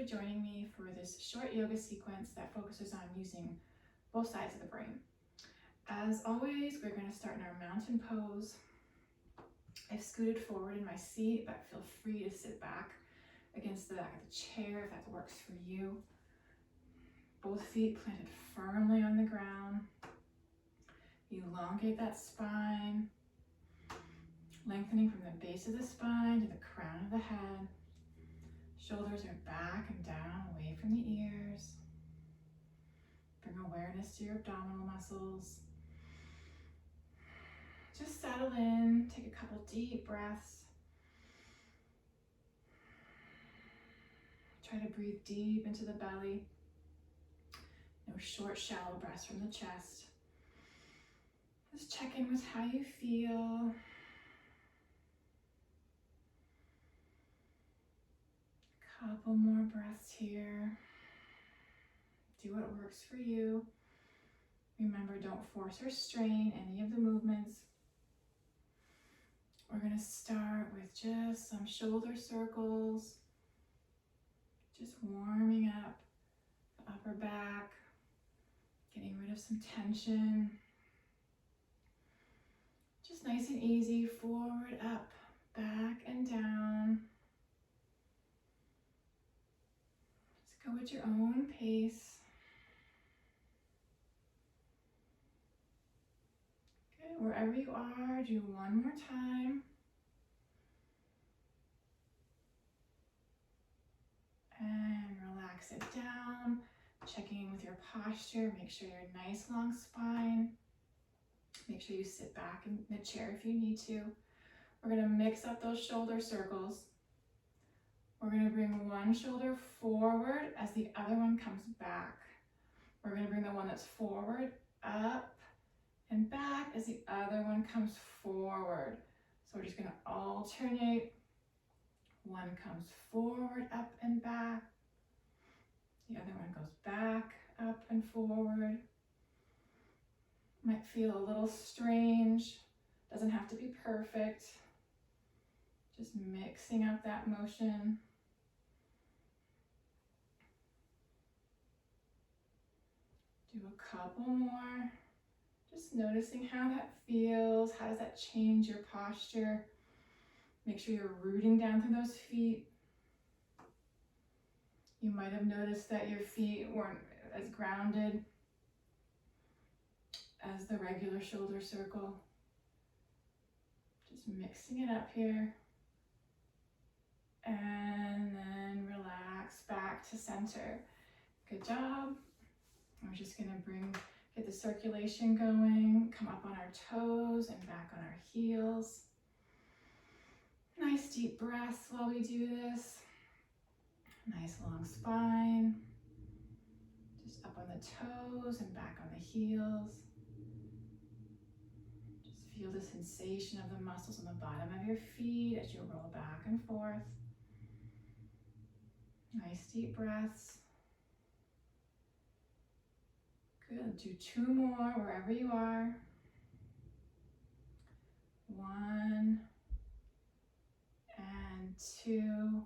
for joining me for this short yoga sequence that focuses on using both sides of the brain. As always, we're going to start in our mountain pose. I've scooted forward in my seat, but feel free to sit back against the back of the chair if that works for you. Both feet planted firmly on the ground. Elongate that spine, lengthening from the base of the spine to the crown of the head. Shoulders are back and down, away from the ears. Bring awareness to your abdominal muscles. Just settle in, take a couple deep breaths. Try to breathe deep into the belly. No short, shallow breaths from the chest. Just check in with how you feel. Couple more breaths here. Do what works for you. Remember, don't force or strain any of the movements. We're going to start with just some shoulder circles. Just warming up the upper back, getting rid of some tension. Just nice and easy, forward, up, back, and down. Just go at your own pace. Good, wherever you are, do one more time. And relax it down. Checking in with your posture. Make sure you're nice, long spine. Make sure you sit back in the chair if you need to. We're going to mix up those shoulder circles. We're going to bring one shoulder forward as the other one comes back. We're going to bring the one that's forward up and back as the other one comes forward. So we're just going to alternate. One comes forward, up and back. The other one goes back, up and forward. Might feel a little strange. Doesn't have to be perfect. Just mixing up that motion. Do a couple more. Just noticing how that feels. How does that change your posture? Make sure you're rooting down through those feet. You might have noticed that your feet weren't as grounded as the regular shoulder circle. Just mixing it up here. And then relax back to center. Good job. We're just gonna get the circulation going, come up on our toes and back on our heels. Nice deep breaths while we do this. Nice long spine. Just up on the toes and back on the heels. Just feel the sensation of the muscles on the bottom of your feet as you roll back and forth. Nice deep breaths. Good. Do two more wherever you are. One. And two.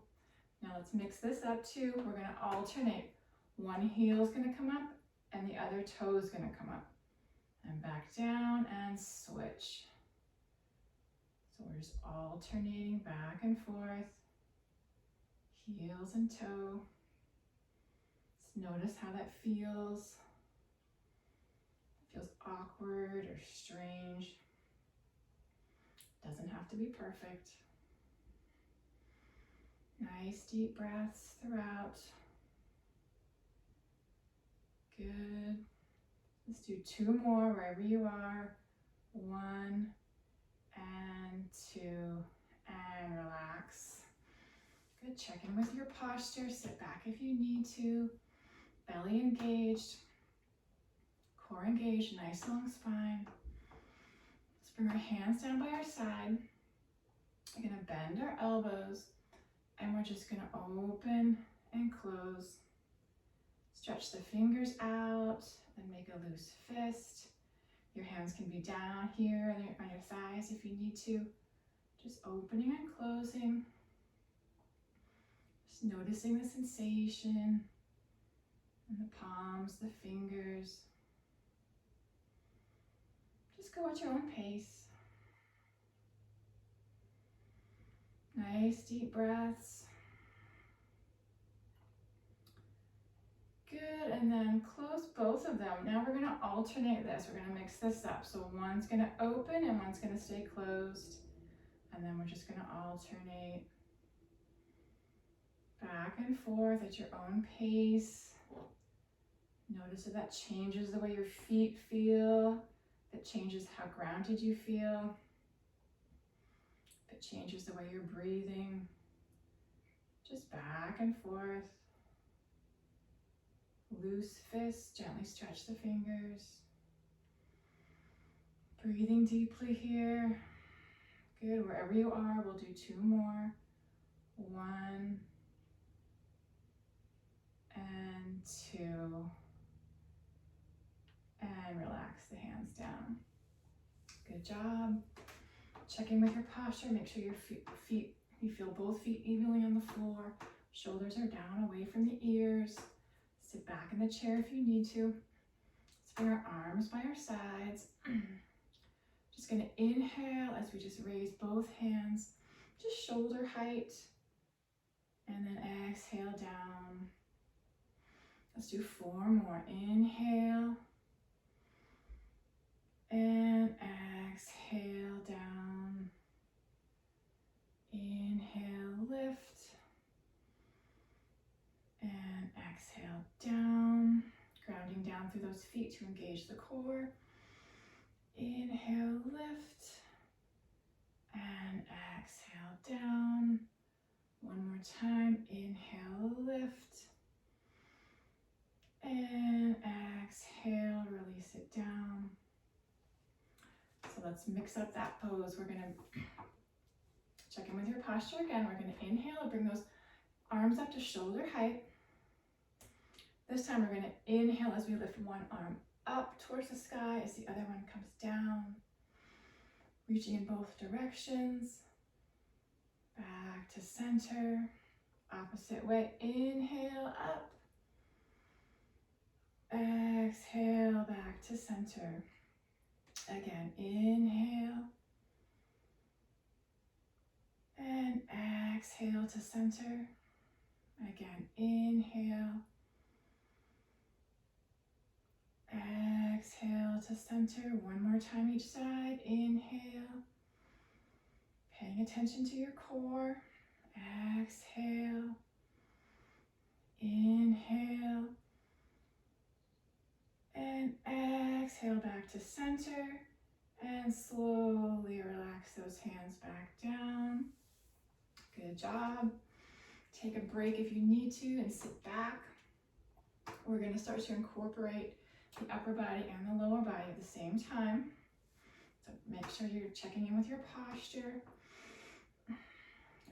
Now let's mix this up too. We're going to alternate. One heel is going to come up and the other toe is going to come up. And back down and switch. So we're just alternating back and forth. Heels and toe. Just notice how that feels. It feels awkward or strange. Doesn't have to be perfect. Nice deep breaths throughout. Good. Let's do two more wherever you are. One and two and relax. Good. Check in with your posture. Sit back if you need to. Belly engaged. Core engaged. Nice long spine. Let's bring our hands down by our side. We're going to bend our elbows. And we're just going to open and close. Stretch the fingers out and make a loose fist. Your hands can be down here on your thighs if you need to. Just opening and closing. Just noticing the sensation in the palms, the fingers. Just go at your own pace. Nice deep breaths. Good, and then close both of them. Now we're gonna alternate this. We're gonna mix this up. So one's gonna open and one's gonna stay closed. And then we're just gonna alternate back and forth at your own pace. Notice if that changes the way your feet feel, that changes how grounded you feel, if it changes the way you're breathing. Just back and forth. Loose fists, gently stretch the fingers. Breathing deeply here. Good, wherever you are, we'll do 2 more. 1 and 2. And relax the hands down. Good job. Check in with your posture. Make sure your feet, you feel both feet evenly on the floor. Shoulders are down away from the ears. Sit back in the chair if you need to. Let's bring our arms by our sides. Just going to inhale as we just raise both hands, just shoulder height. And then exhale down. Let's do 4 more. Inhale. And exhale down. Inhale, lift. And exhale down. Grounding down through those feet to engage the core. Inhale, lift. And exhale down. 1 more time. Inhale, lift. And exhale, release it down. So let's mix up that pose. We're going to check in with your posture again. We're going to inhale and bring those arms up to shoulder height. This time we're going to inhale as we lift one arm up towards the sky as the other one comes down. Reaching in both directions. Back to center. Opposite way. Inhale up. Exhale back to center. Again, inhale. And exhale to center. Again, inhale. Exhale to center. 1 more time each side. Inhale. Paying attention to your core. Exhale. Inhale. And exhale back to center. And slowly relax those hands back down. Good job. Take a break if you need to and sit back. We're going to start to incorporate the upper body and the lower body at the same time. So make sure you're checking in with your posture.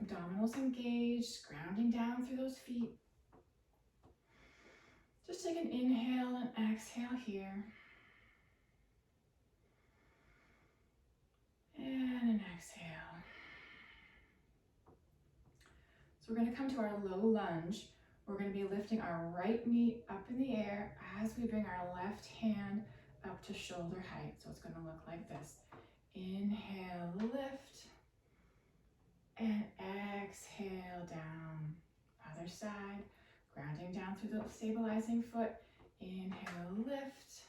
Abdominals engaged, grounding down through those feet. Just take an inhale and exhale here. And an exhale. So we're going to come to our low lunge. We're going to be lifting our right knee up in the air as we bring our left hand up to shoulder height. So it's going to look like this. Inhale, lift. And exhale down. Other side. Grounding down through the stabilizing foot. Inhale, lift.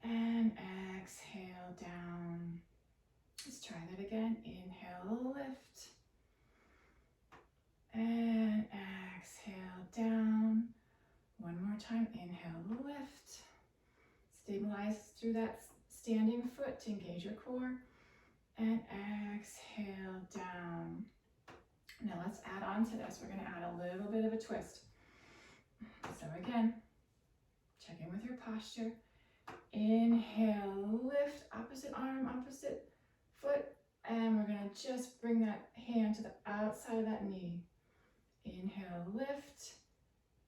And exhale down. Let's try that again. Inhale, lift. And exhale down. 1 more time. Inhale, lift. Stabilize through that standing foot to engage your core. And exhale down. Now let's add on to this. We're going to add a little bit of a twist. So again, check in with your posture. Inhale, lift, opposite arm, opposite foot. And we're going to just bring that hand to the outside of that knee. Inhale, lift,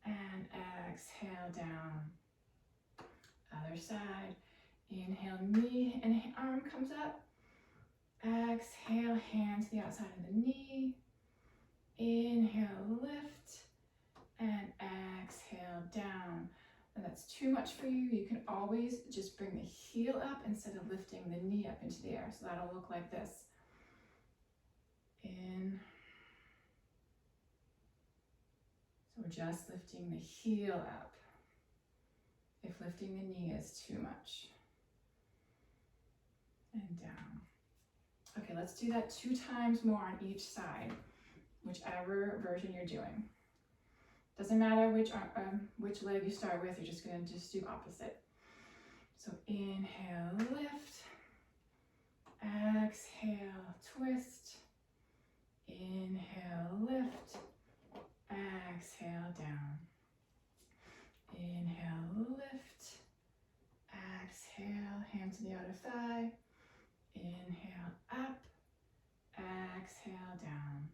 and exhale down. Other side. Inhale, knee and arm comes up. Exhale, hand to the outside of the knee. Inhale, lift, and exhale, down. If that's too much for you, you can always just bring the heel up instead of lifting the knee up into the air. So that'll look like this. In. So we're just lifting the heel up if lifting the knee is too much. And down. Okay, let's do that 2 times more on each side, whichever version you're doing. Doesn't matter which leg you start with, you're just gonna do opposite. So inhale, lift, exhale, twist, inhale, lift, exhale, down. Inhale, lift, exhale, hand to the outer thigh, inhale, up, exhale, down.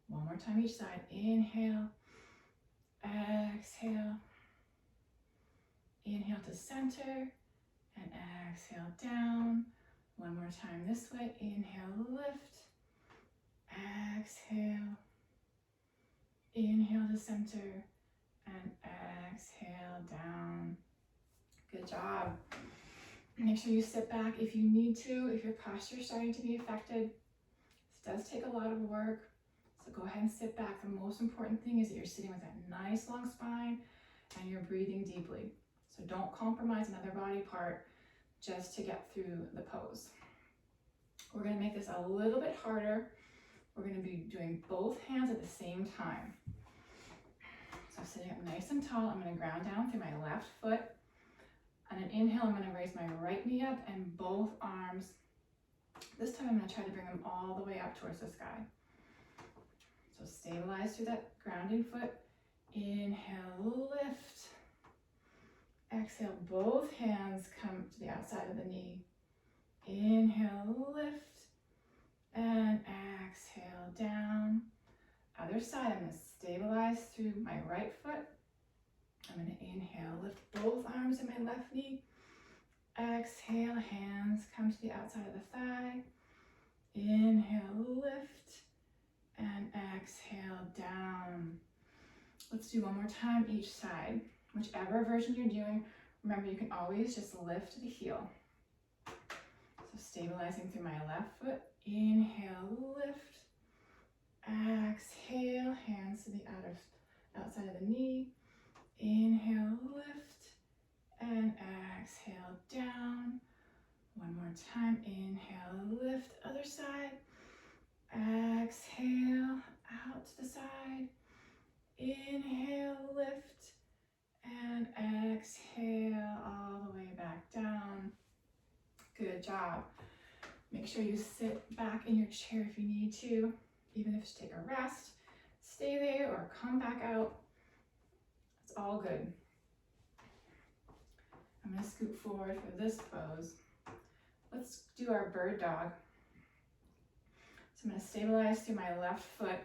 One more time each side, inhale, exhale, inhale to center, and exhale down. One more time this way, inhale, lift, exhale, inhale to center, and exhale down. Good job. Make sure you sit back if you need to, if your posture is starting to be affected. This does take a lot of work, so go ahead and sit back. The most important thing is that you're sitting with that nice long spine and you're breathing deeply. So don't compromise another body part just to get through the pose. We're going to make this a little bit harder. We're going to be doing both hands at the same time. So sitting up nice and tall, I'm going to ground down through my left foot. On an inhale, I'm going to raise my right knee up and both arms. This time I'm going to try to bring them all the way up towards the sky. So stabilize through that grounding foot. Inhale, lift. Exhale, both hands come to the outside of the knee. Inhale, lift. And exhale, down. Other side, I'm going to stabilize through my right foot. I'm going to inhale, lift both arms in my left knee. Exhale, hands come to the outside of the thigh. Inhale, lift, and exhale, down. Let's do one more time each side. Whichever version you're doing, remember you can always just lift the heel. So stabilizing through my left foot. Inhale, lift. Exhale, hands to the outside of the knee. Inhale, lift, and exhale, down. One more time, inhale, lift, other side. Exhale, out to the side. Inhale, lift, and exhale, all the way back down. Good job. Make sure you sit back in your chair if you need to, even if you take a rest. Stay there or come back out. It's all good. I'm going to scoot forward for this pose. Let's do our bird dog. So I'm going to stabilize through my left foot.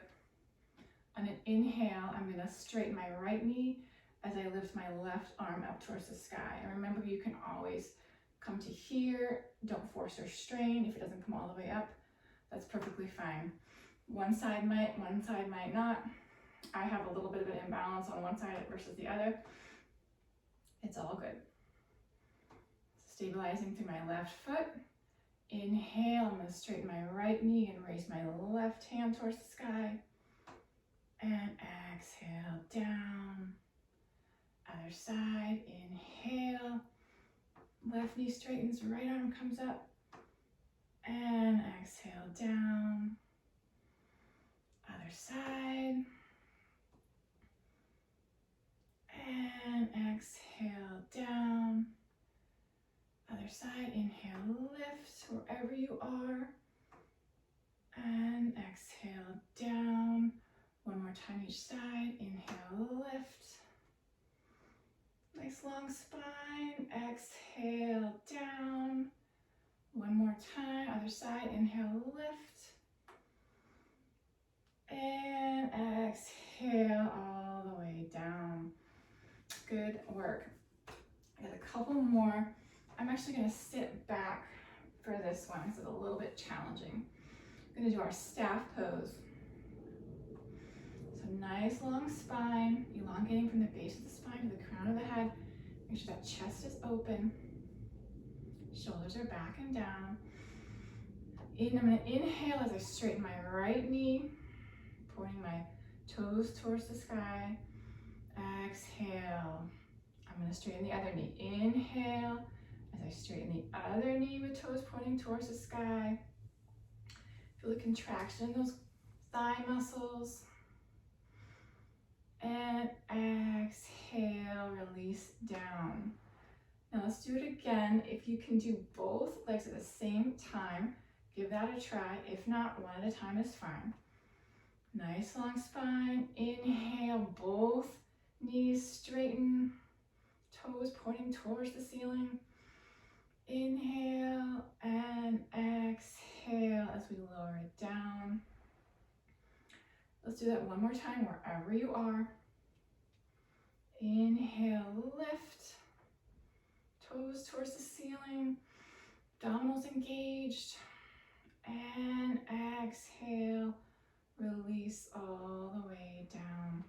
On an inhale, I'm going to straighten my right knee as I lift my left arm up towards the sky. And remember, you can always come to here. Don't force or strain. If it doesn't come all the way up, that's perfectly fine. One side might not. I have a little bit of an imbalance on one side versus the other. It's all good. Stabilizing through my left foot. Inhale, I'm going to straighten my right knee and raise my left hand towards the sky. And exhale, down. Other side, inhale. Left knee straightens, right arm comes up. And exhale, down. Other side. And exhale, down. Other side, inhale, lift wherever you are. And exhale, down. One more time each side. Inhale, lift. Nice long spine. Exhale, down. One more time. Other side, inhale, lift. And exhale all the way down. Good work. I got a couple more. I'm actually going to sit back for this one. It's a little bit challenging. I'm going to do our staff pose. nice long spine, elongating from the base of the spine to the crown of the head. Make sure that chest is open. Shoulders are back and down. I'm going to inhale as I straighten my right knee, pointing my toes towards the sky. Exhale. I'm going to straighten the other knee. Inhale as I straighten the other knee with toes pointing towards the sky. Feel the contraction in those thigh muscles. And exhale, release down. Now let's do it again. If you can do both legs at the same time, give that a try. If not, one at a time is fine. Nice long spine. Inhale, both knees straighten, toes pointing towards the ceiling. Inhale and exhale as we lower it down. Let's do that one more time wherever you are. Inhale, lift, toes towards the ceiling, abdominals engaged, and exhale, release all the way down.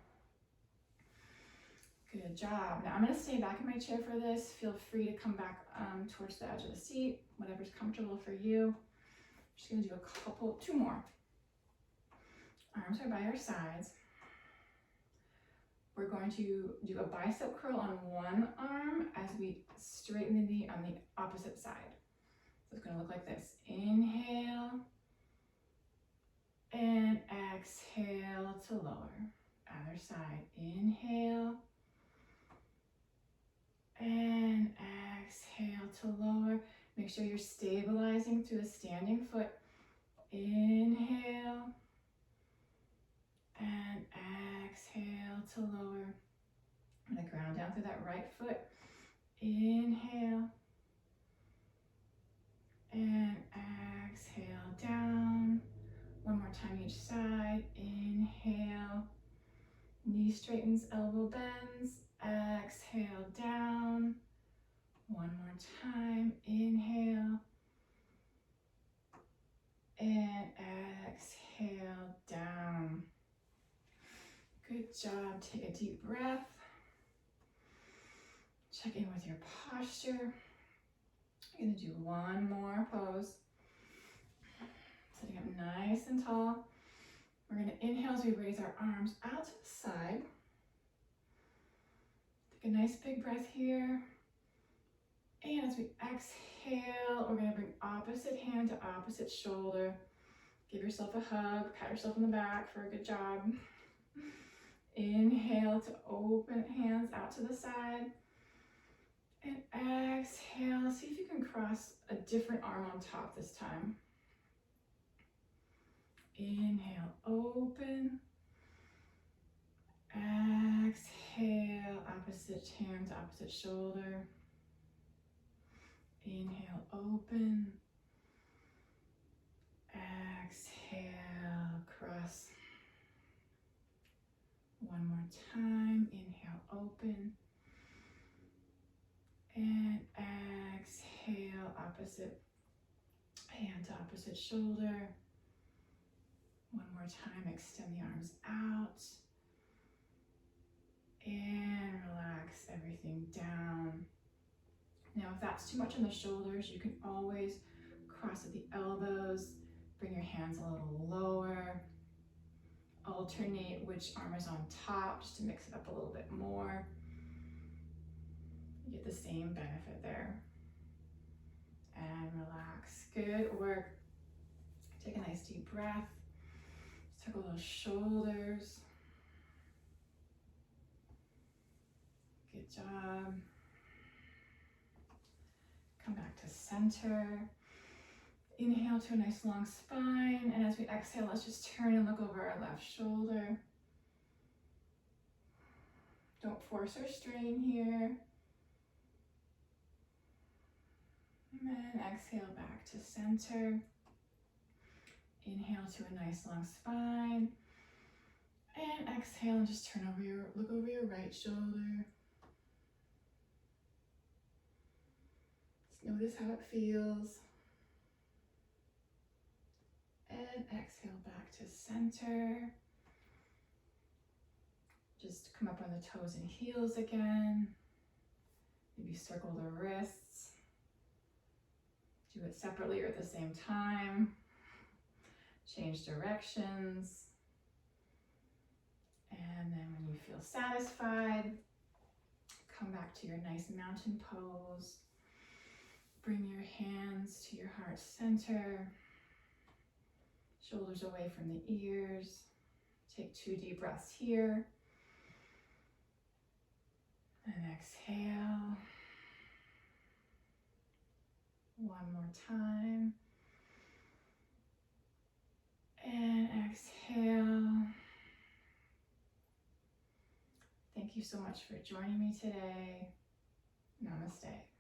Good job. Now I'm going to stay back in my chair for this. Feel free to come back towards the edge of the seat, whatever's comfortable for you. I'm just going to do two more. Arms are by our sides. We're going to do a bicep curl on one arm as we straighten the knee on the opposite side. So it's going to look like this. Inhale and exhale to lower. Other side. Inhale and exhale to lower. Make sure you're stabilizing through the standing foot. Inhale and exhale to lower. I'm going to ground down through that right foot. Inhale and exhale down. One more time each side. Inhale. Knee straightens, elbow bends. Exhale down. One more time. Inhale and exhale down. Good job. Take a deep breath. Check in with your posture. You're going to do one more pose. Sitting up nice and tall. We're going to inhale as we raise our arms out to the side. Take a nice big breath here. And as we exhale, we're going to bring opposite hand to opposite shoulder. Give yourself a hug. Pat yourself on the back for a good job. Inhale to open hands out to the side. And exhale. See if you can cross a different arm on top this time. Inhale, open. Exhale, opposite hand to opposite shoulder. Inhale, open. Exhale, cross. One more time. Inhale, open. And exhale, opposite hand to opposite shoulder. One more time, extend the arms out. And relax everything down. Now, if that's too much on the shoulders, you can always cross at the elbows, bring your hands a little lower, alternate which arm is on top just to mix it up a little bit more. You get the same benefit there. And relax. Good work. Take a nice deep breath. Circle those shoulders. Good job. Come back to center. Inhale to a nice long spine. And as we exhale, let's just turn and look over our left shoulder. Don't force or strain here. And then exhale back to center. Inhale to a nice long spine. And exhale and just look over your right shoulder. Just notice how it feels. And exhale back to center. Just come up on the toes and heels again. Maybe circle the wrists. Do it separately or at the same time. Change directions. And then when you feel satisfied, come back to your nice mountain pose. Bring your hands to your heart center. Shoulders away from the ears. Take 2 deep breaths here. And exhale. One more time. And exhale. Thank you so much for joining me today. Namaste.